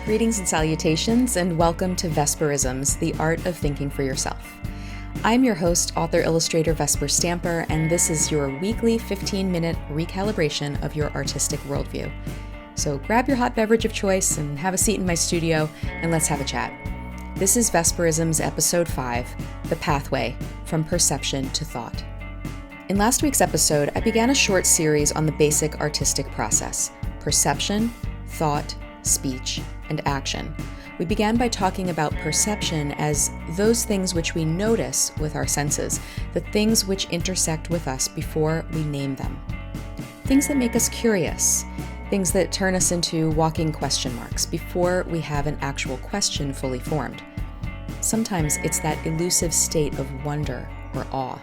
Greetings and salutations, and welcome to Vesperisms, the art of thinking for yourself. I'm your host, author-illustrator Vesper Stamper, and this is your weekly 15-minute recalibration of your artistic worldview. So grab your hot beverage of choice and have a seat in my studio, and let's have a chat. This is Vesperisms Episode 5, The Pathway from Perception to Thought. In last week's episode, I began a short series on the basic artistic process: perception, thought, speech, and action. We began by talking about perception as those things which we notice with our senses, the things which intersect with us before we name them. Things that make us curious, things that turn us into walking question marks before we have an actual question fully formed. Sometimes it's that elusive state of wonder or awe.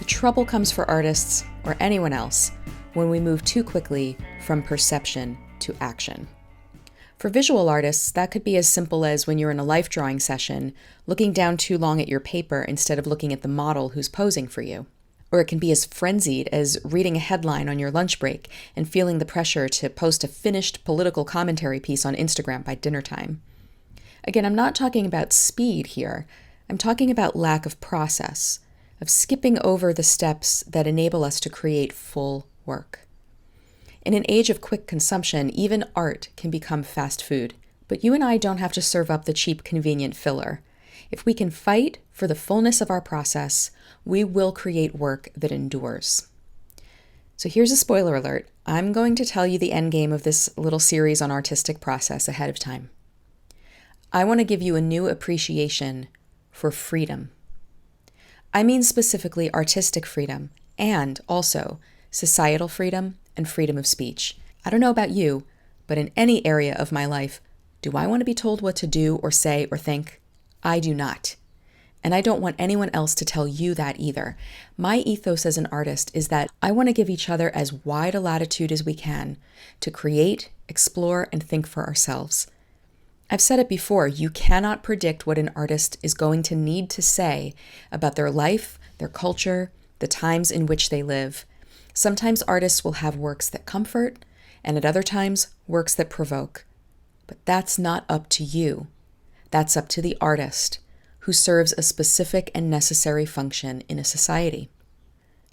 The trouble comes for artists, or anyone else, when we move too quickly from perception to action. For visual artists, that could be as simple as when you're in a life drawing session, looking down too long at your paper instead of looking at the model who's posing for you. Or it can be as frenzied as reading a headline on your lunch break and feeling the pressure to post a finished political commentary piece on Instagram by dinner time. Again, I'm not talking about speed here. I'm talking about lack of process, of skipping over the steps that enable us to create full work. In an age of quick consumption, even art can become fast food. But you and I don't have to serve up the cheap, convenient filler. If we can fight for the fullness of our process, we will create work that endures. So here's a spoiler alert. I'm going to tell you the end game of this little series on artistic process ahead of time. I want to give you a new appreciation for freedom. I mean specifically artistic freedom and also societal freedom and freedom of speech. I don't know about you, but in any area of my life, do I want to be told what to do or say or think? I do not. And I don't want anyone else to tell you that either. My ethos as an artist is that I want to give each other as wide a latitude as we can to create, explore, and think for ourselves. I've said it before, you cannot predict what an artist is going to need to say about their life, their culture, the times in which they live. Sometimes artists will have works that comfort, and at other times, works that provoke. But that's not up to you. That's up to the artist, who serves a specific and necessary function in a society.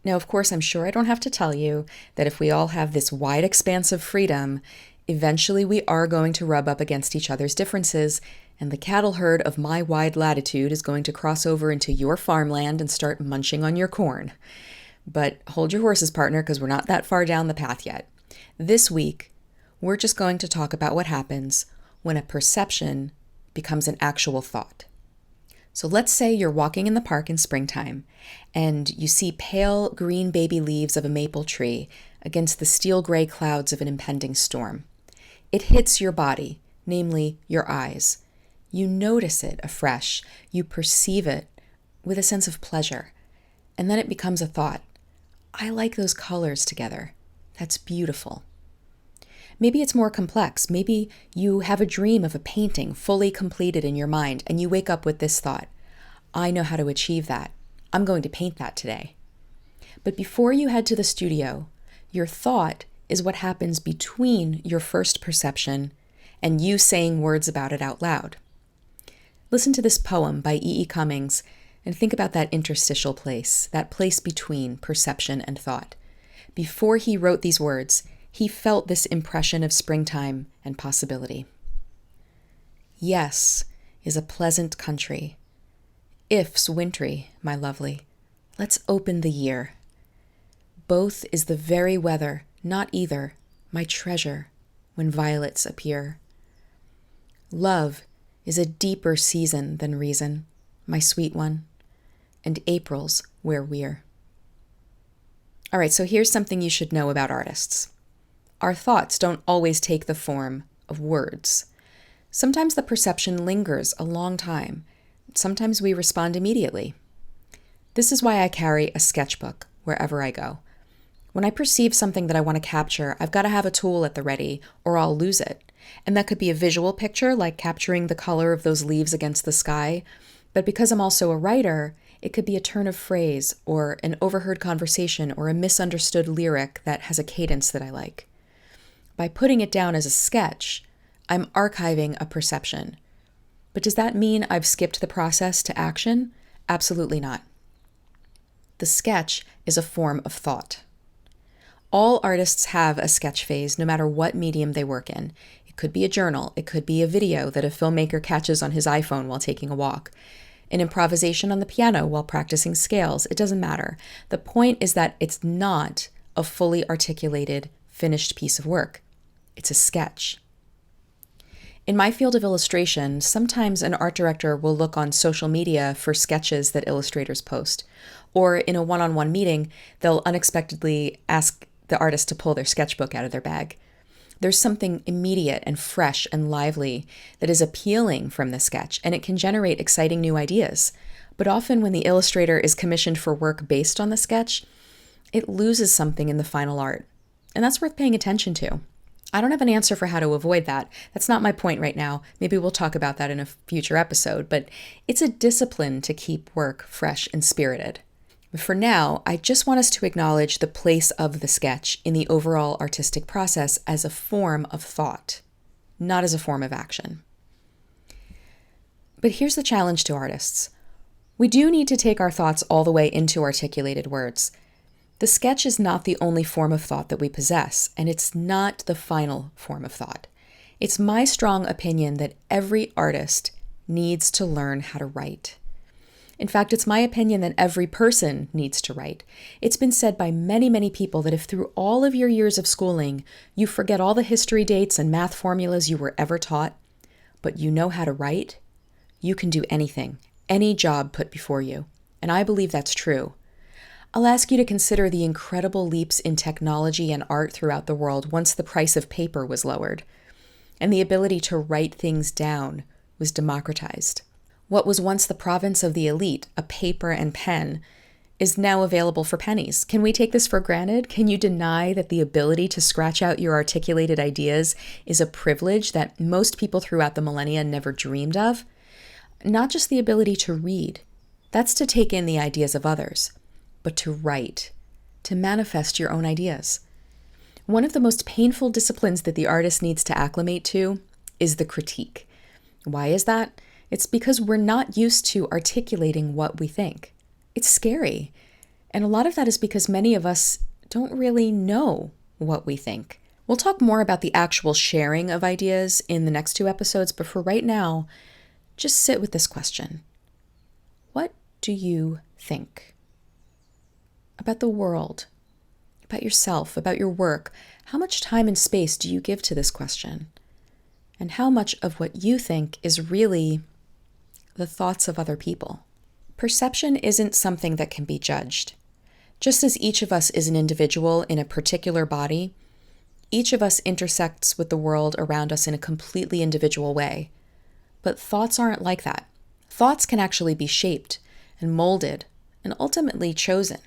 Now, of course, I'm sure I don't have to tell you that if we all have this wide expanse of freedom, eventually we are going to rub up against each other's differences, and the cattle herd of my wide latitude is going to cross over into your farmland and start munching on your corn. But hold your horses, partner, because we're not that far down the path yet. This week, we're just going to talk about what happens when a perception becomes an actual thought. So let's say you're walking in the park in springtime, and you see pale green baby leaves of a maple tree against the steel gray clouds of an impending storm. It hits your body, namely your eyes. You notice it afresh. You perceive it with a sense of pleasure. And then it becomes a thought. I like those colors together. That's beautiful. Maybe it's more complex. Maybe you have a dream of a painting fully completed in your mind, and you wake up with this thought. I know how to achieve that. I'm going to paint that today. But before you head to the studio, your thought is what happens between your first perception and you saying words about it out loud. Listen to this poem by E.E. Cummings and think about that interstitial place, that place between perception and thought. Before he wrote these words, he felt this impression of springtime and possibility. Yes is a pleasant country. If's wintry, my lovely. Let's open the year. Both is the very weather, not either, my treasure, when violets appear. Love is a deeper season than reason, my sweet one. And April's where we're. All right, so here's something you should know about artists. Our thoughts don't always take the form of words. Sometimes the perception lingers a long time. Sometimes we respond immediately. This is why I carry a sketchbook wherever I go. When I perceive something that I want to capture, I've got to have a tool at the ready, or I'll lose it. And that could be a visual picture, like capturing the color of those leaves against the sky. But because I'm also a writer, it could be a turn of phrase, or an overheard conversation, or a misunderstood lyric that has a cadence that I like. By putting it down as a sketch, I'm archiving a perception. But does that mean I've skipped the process to action? Absolutely not. The sketch is a form of thought. All artists have a sketch phase, no matter what medium they work in. It could be a journal. It could be a video that a filmmaker catches on his iPhone while taking a walk. An improvisation on the piano while practicing scales. It doesn't matter. The point is that it's not a fully articulated, finished piece of work. It's a sketch. In my field of illustration, sometimes an art director will look on social media for sketches that illustrators post. Or in a one-on-one meeting, they'll unexpectedly ask the artist to pull their sketchbook out of their bag. There's something immediate and fresh and lively that is appealing from the sketch, and it can generate exciting new ideas. But often when the illustrator is commissioned for work based on the sketch, it loses something in the final art. And that's worth paying attention to. I don't have an answer for how to avoid that. That's not my point right now. Maybe we'll talk about that in a future episode, but it's a discipline to keep work fresh and spirited. For now, I just want us to acknowledge the place of the sketch in the overall artistic process as a form of thought, not as a form of action. But here's the challenge to artists. We do need to take our thoughts all the way into articulated words. The sketch is not the only form of thought that we possess, and it's not the final form of thought. It's my strong opinion that every artist needs to learn how to write. In fact, it's my opinion that every person needs to write. It's been said by many, many people that if through all of your years of schooling, you forget all the history dates and math formulas you were ever taught, but you know how to write, you can do anything, any job put before you. And I believe that's true. I'll ask you to consider the incredible leaps in technology and art throughout the world once the price of paper was lowered, and the ability to write things down was democratized. What was once the province of the elite, a paper and pen, is now available for pennies. Can we take this for granted? Can you deny that the ability to scratch out your articulated ideas is a privilege that most people throughout the millennia never dreamed of? Not just the ability to read. That's to take in the ideas of others. But to write, to manifest your own ideas. One of the most painful disciplines that the artist needs to acclimate to is the critique. Why is that? It's because we're not used to articulating what we think. It's scary. And a lot of that is because many of us don't really know what we think. We'll talk more about the actual sharing of ideas in the next 2 episodes, but for right now, just sit with this question. What do you think? About the world, about yourself, about your work. How much time and space do you give to this question? And how much of what you think is really the thoughts of other people? Perception isn't something that can be judged. Just as each of us is an individual in a particular body, each of us intersects with the world around us in a completely individual way. But thoughts aren't like that. Thoughts can actually be shaped and molded and ultimately chosen.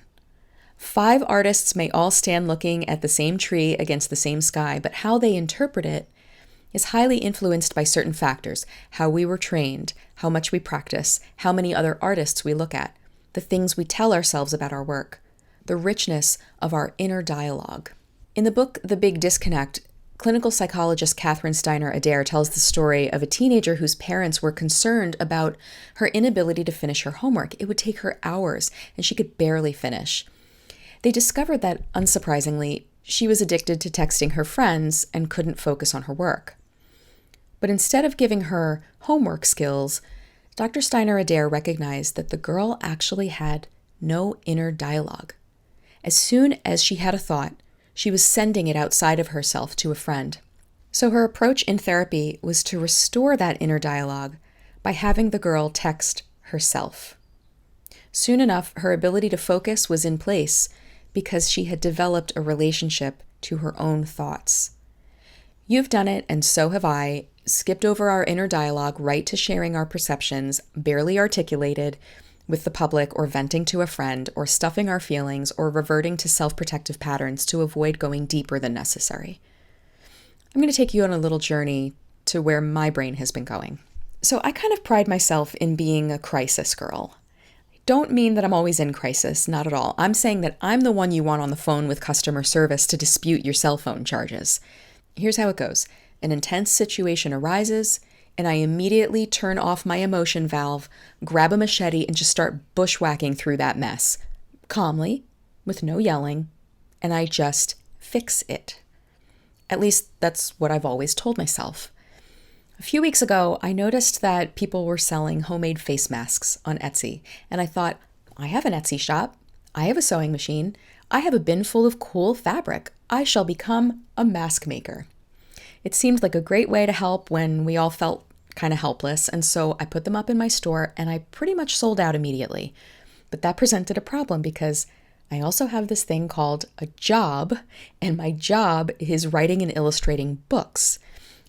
5 artists may all stand looking at the same tree against the same sky, but how they interpret it is highly influenced by certain factors: how we were trained, how much we practice, how many other artists we look at, the things we tell ourselves about our work, the richness of our inner dialogue. In the book The Big Disconnect, clinical psychologist Catherine Steiner Adair tells the story of a teenager whose parents were concerned about her inability to finish her homework. It would take her hours, and she could barely finish. They discovered that, unsurprisingly, she was addicted to texting her friends and couldn't focus on her work. But instead of giving her homework skills, Dr. Steiner Adair recognized that the girl actually had no inner dialogue. As soon as she had a thought, she was sending it outside of herself to a friend. So her approach in therapy was to restore that inner dialogue by having the girl text herself. Soon enough, her ability to focus was in place because she had developed a relationship to her own thoughts. You've done it, and so have I, skipped over our inner dialogue right to sharing our perceptions, barely articulated, with the public or venting to a friend or stuffing our feelings or reverting to self-protective patterns to avoid going deeper than necessary. I'm going to take you on a little journey to where my brain has been going. So I kind of pride myself in being a crisis girl. Don't mean that I'm always in crisis, not at all. I'm saying that I'm the one you want on the phone with customer service to dispute your cell phone charges. Here's how it goes. An intense situation arises, and I immediately turn off my emotion valve, grab a machete, and just start bushwhacking through that mess, calmly, with no yelling, and I just fix it. At least that's what I've always told myself. A few weeks ago, I noticed that people were selling homemade face masks on Etsy, and I thought, I have an Etsy shop, I have a sewing machine, I have a bin full of cool fabric. I shall become a mask maker. It seemed like a great way to help when we all felt kind of helpless, and so I put them up in my store and I pretty much sold out immediately. But that presented a problem because I also have this thing called a job, and my job is writing and illustrating books.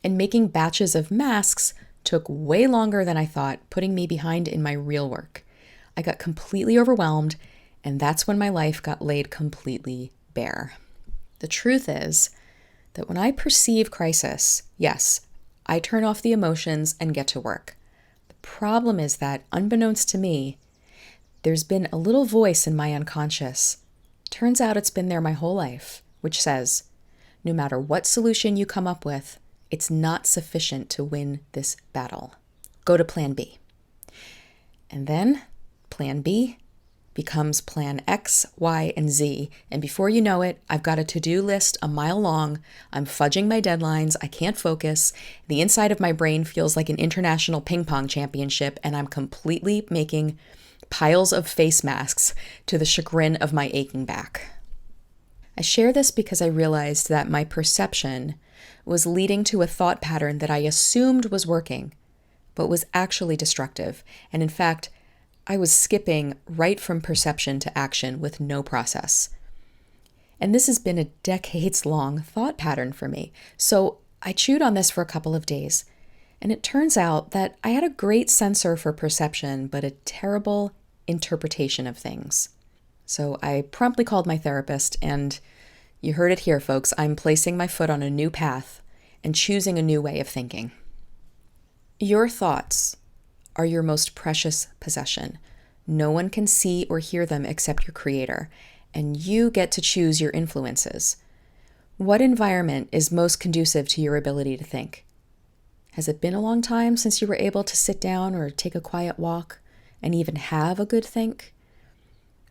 And making batches of masks took way longer than I thought, putting me behind in my real work. I got completely overwhelmed, and that's when my life got laid completely bare. The truth is that when I perceive crisis, yes, I turn off the emotions and get to work. The problem is that, unbeknownst to me, there's been a little voice in my unconscious. Turns out it's been there my whole life, which says, no matter what solution you come up with, it's not sufficient to win this battle. Go to plan B. And then plan B becomes plan X, Y, and Z. And before you know it, I've got a to-do list a mile long. I'm fudging my deadlines. I can't focus. The inside of my brain feels like an international ping pong championship, and I'm completely making piles of face masks to the chagrin of my aching back. I share this because I realized that my perception was leading to a thought pattern that I assumed was working, but was actually destructive. And in fact, I was skipping right from perception to action with no process. And this has been a decades-long thought pattern for me. So I chewed on this for a couple of days. And it turns out that I had a great sensor for perception, but a terrible interpretation of things. So I promptly called my therapist, and you heard it here, folks. I'm placing my foot on a new path and choosing a new way of thinking. Your thoughts are your most precious possession. No one can see or hear them except your creator, and you get to choose your influences. What environment is most conducive to your ability to think? Has it been a long time since you were able to sit down or take a quiet walk and even have a good think?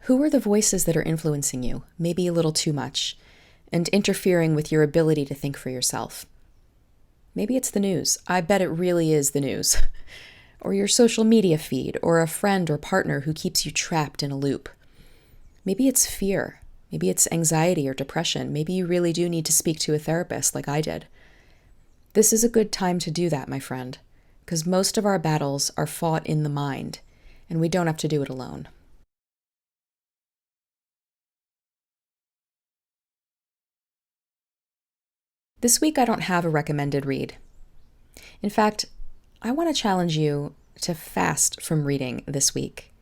Who are the voices that are influencing you, maybe a little too much, and interfering with your ability to think for yourself? Maybe it's the news. I bet it really is the news. Or your social media feed, or a friend or partner who keeps you trapped in a loop. Maybe it's fear. Maybe it's anxiety or depression. Maybe you really do need to speak to a therapist like I did. This is a good time to do that, my friend, because most of our battles are fought in the mind, and we don't have to do it alone. This week, I don't have a recommended read. In fact, I want to challenge you to fast from reading this week.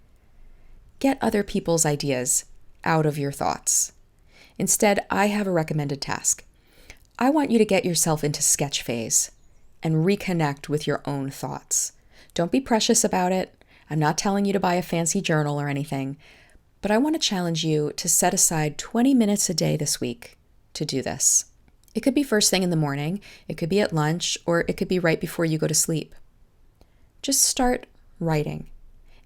Get other people's ideas out of your thoughts. Instead, I have a recommended task. I want you to get yourself into sketch phase and reconnect with your own thoughts. Don't be precious about it. I'm not telling you to buy a fancy journal or anything, but I want to challenge you to set aside 20 minutes a day this week to do this. It could be first thing in the morning, it could be at lunch, or it could be right before you go to sleep. Just start writing.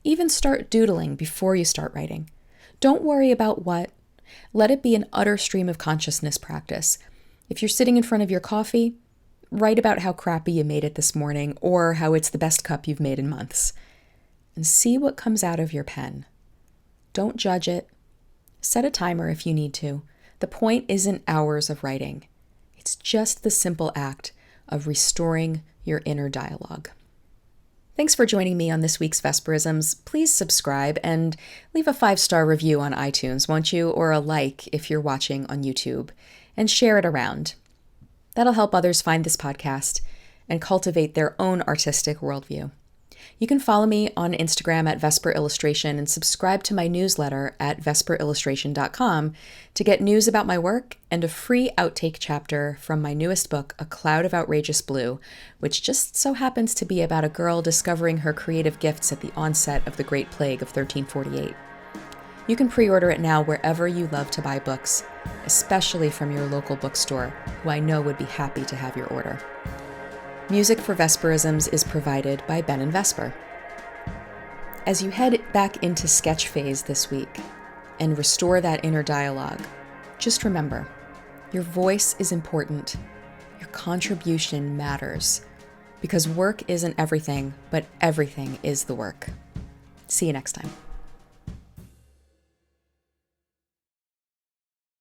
Even start doodling before you start writing. Don't worry about what. Let it be an utter stream of consciousness practice. If you're sitting in front of your coffee, write about how crappy you made it this morning or how it's the best cup you've made in months. And see what comes out of your pen. Don't judge it. Set a timer if you need to. The point isn't hours of writing. It's just the simple act of restoring your inner dialogue. Thanks for joining me on this week's Vesperisms. Please subscribe and leave a 5-star review on iTunes, won't you? Or a like if you're watching on YouTube. And share it around. That'll help others find this podcast and cultivate their own artistic worldview. You can follow me on Instagram at Vesper-Illustration and subscribe to my newsletter at vesperillustration.com to get news about my work and a free outtake chapter from my newest book, A Cloud of Outrageous Blue, which just so happens to be about a girl discovering her creative gifts at the onset of the Great Plague of 1348. You can pre-order it now wherever you love to buy books, especially from your local bookstore, who I know would be happy to have your order. Music for Vesperisms is provided by Ben and Vesper. As you head back into sketch phase this week and restore that inner dialogue, just remember, your voice is important. Your contribution matters. Because work isn't everything, but everything is the work. See you next time.